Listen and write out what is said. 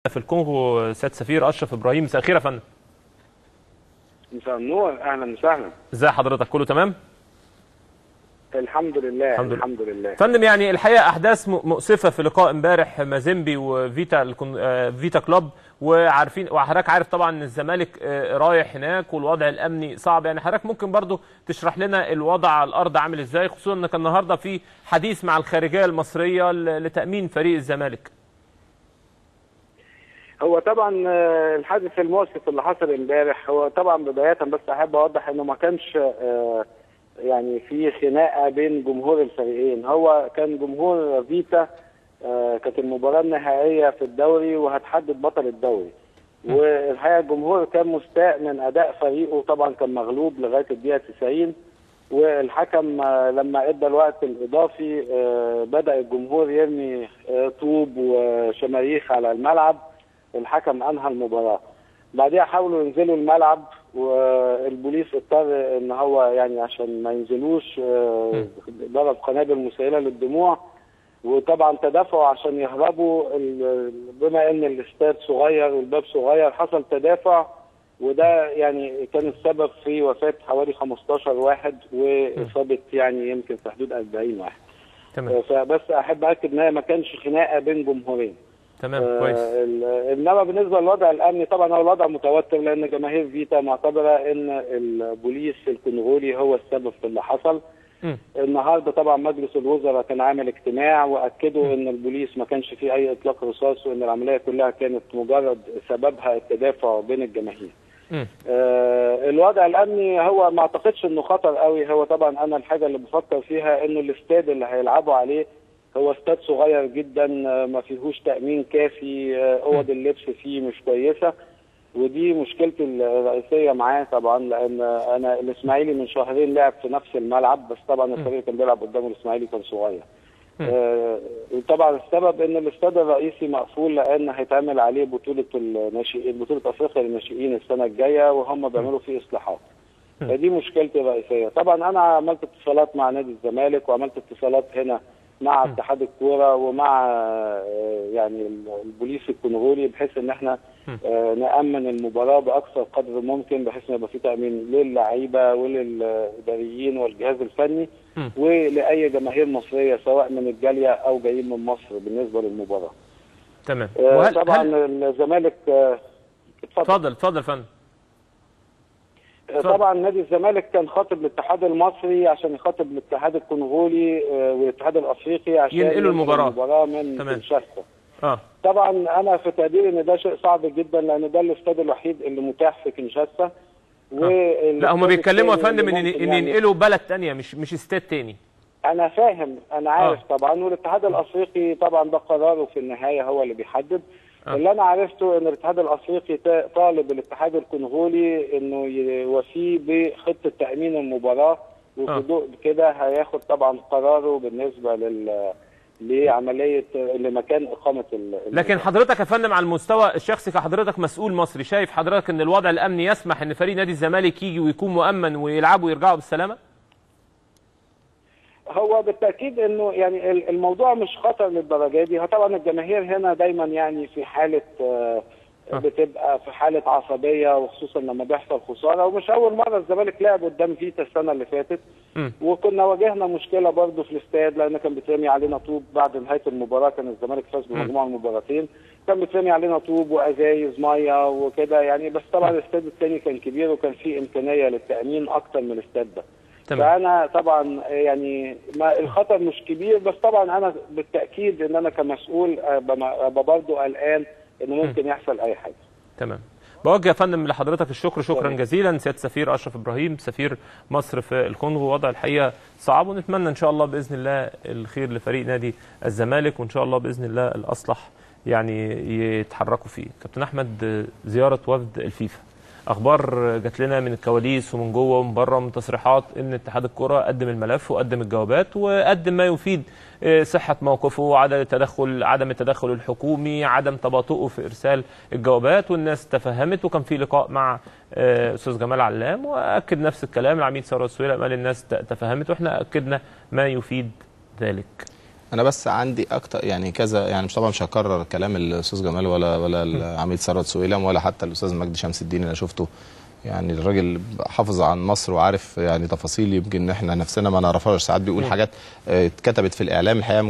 في الكونغو سيادة سفير أشرف إبراهيم. مساء الخير يا فندم. مساء النور، اهلا وسهلا. ازي حضرتك؟ كله تمام؟ الحمد لله الحمد لله. الحمد لله. فندم، يعني الحقيقه احداث مؤسفه في لقاء امبارح مازيمبي وفيتا فيتا كلوب، وعارفين وحضرتك عارف طبعا ان الزمالك رايح هناك والوضع الامني صعب. يعني حضرتك ممكن برضو تشرح لنا الوضع على الارض عامل ازاي، خصوصا ان كان النهارده في حديث مع الخارجيه المصريه لتامين فريق الزمالك. هو طبعا الحادث المؤسف اللي حصل امبارح، هو طبعا بدايه بس احب اوضح انه ما كانش يعني في خناقه بين جمهور الفريقين. هو كان جمهور فيتا، كانت المباراه النهائيه في الدوري وهتحدد بطل الدوري، والحقيقه الجمهور كان مستاء من اداء فريقه، طبعا كان مغلوب لغايه الدقيقه 90، والحكم لما ادى الوقت الاضافي بدا الجمهور يرمي طوب وشماريخ على الملعب. الحكم انهى المباراه. بعدها حاولوا ينزلوا الملعب، والبوليس اضطر ان هو يعني عشان ما ينزلوش ضرب قنابل مسيله للدموع، وطبعا تدافعوا عشان يهربوا. بما ان الاستاد صغير والباب صغير حصل تدافع، وده يعني كان السبب في وفاه حوالي 15 واحد واصابه يعني يمكن في حدود 40 واحد. تمام. فبس احب اكد ان ما كانش خناقه بين جمهورين. تمام، كويس. انما بالنسبه للوضع الامني طبعا هو الوضع متوتر، لان جماهير فيتا معتبره ان البوليس الكونغولي هو السبب في اللي حصل. النهارده طبعا مجلس الوزراء كان عامل اجتماع واكدوا ان البوليس ما كانش فيه اي اطلاق رصاص، وان العمليه كلها كانت مجرد سببها التدافع بين الجماهير. الوضع الامني هو ما اعتقدش انه خطر قوي. هو طبعا انا الحاجه اللي بفكر فيها انه الاستاد اللي هيلعبوا عليه هو استاد صغير جدا، ما فيهوش تامين كافي، اوض اللبس فيه مش كويسه، ودي مشكلتي الرئيسيه معاه طبعا. لان انا الاسماعيلي من شهرين لعب في نفس الملعب، بس طبعا الفريق اللي كان بيلعب قدامه الاسماعيلي كان صغير. طبعا السبب ان الاستاد الرئيسي مقفول، لان هيتعمل عليه بطوله الناشئين، بطوله افريقيا للناشئين السنه الجايه، وهم بيعملوا فيه اصلاحات. فدي مشكلتي الرئيسيه. طبعا انا عملت اتصالات مع نادي الزمالك، وعملت اتصالات هنا مع اتحاد الكوره ومع يعني البوليس الكونغولي، بحيث ان احنا نامن المباراه باقصى قدر ممكن، بحيث ان يبقى في تامين للعيبه وللاداريين والجهاز الفني ولاي جماهير مصريه سواء من الجاليه او جايين من مصر بالنسبه للمباراه. تمام. طبعا الزمالك اتفضل يا فندم. طبعا نادي الزمالك كان خاطب الاتحاد المصري عشان يخاطب الاتحاد الكونغولي والاتحاد الافريقي عشان ينقلوا المباراه من كنشاسا. طبعا انا في تقديري ان ده شيء صعب جدا، لان ده الاستاد الوحيد اللي متاح في كنشاسا. لا، هم بيتكلموا يا فندم ان ينقلوا بلد ثانيه، مش استاد ثاني. انا فاهم، انا عارف طبعا، والاتحاد الافريقي طبعا ده قراره في النهايه هو اللي بيحدد. اللي انا عرفته ان الاتحاد الافريقي طالب الاتحاد الكونغولي انه يوفيه بخطه تامين المباراه، وفي كده هياخد طبعا قراره بالنسبه لعمليه لمكان اقامه لكن حضرتك يا فندم على المستوى الشخصي كحضرتك مسؤول مصري، شايف حضرتك ان الوضع الامني يسمح ان فريق نادي الزمالك يجي ويكون مؤمن ويلعبوا ويرجعوا بالسلامه؟ هو بالتاكيد انه يعني الموضوع مش خطر للدرجه دي. طبعا الجماهير هنا دايما يعني في حاله بتبقى في حاله عصبيه، وخصوصا لما بيحصل خساره. ومش اول مره الزمالك لعب قدام فيتا السنه اللي فاتت، وكنا واجهنا مشكله برضه في الاستاد، لان كان بيترمي علينا طوب بعد نهايه المباراه. كان الزمالك فاز بمجموعه المباراتين، كان بيترمي علينا طوب وازايز ميه وكده يعني. بس طبعا الاستاد الثاني كان كبير وكان فيه امكانيه للتامين اكتر من الاستاد ده. فانا طبعا يعني الخطر مش كبير، بس طبعا انا بالتاكيد ان انا كمسؤول برضه قلقان ان ممكن يحصل اي حاجه. تمام. بوجه يا فندم لحضرتك الشكر، شكرا جزيلا سياده السفير اشرف ابراهيم سفير مصر في الكونغو. وضع الحقيقه صعب، ونتمنى ان شاء الله باذن الله الخير لفريق نادي الزمالك، وان شاء الله باذن الله الاصلح يعني يتحركوا فيه. كابتن احمد، زياره وفد الفيفا، اخبار جات لنا من الكواليس ومن جوه ومن بره، من تصريحات ان اتحاد الكره قدم الملف وقدم الجوابات وقدم ما يفيد صحه موقفه وعدم التدخل الحكومي، عدم تباطؤه في ارسال الجوابات، والناس تفهمت. وكان في لقاء مع استاذ جمال علام واكد نفس الكلام. العميد ثروت سويلم قال الناس تفهمت، واحنا اكدنا ما يفيد ذلك. انا بس عندي اكتر يعني كذا، يعني مش طبعا مش هكرر كلام الاستاذ جمال ولا العميد ثروت سويلم ولا حتى الاستاذ مجدي شمس الدين اللي شفته. يعني الراجل حافظ عن مصر وعارف يعني تفاصيل يمكن احنا نفسنا ما نعرفهاش. ساعات بيقول حاجات اتكتبت في الاعلام الحقيقه ممكن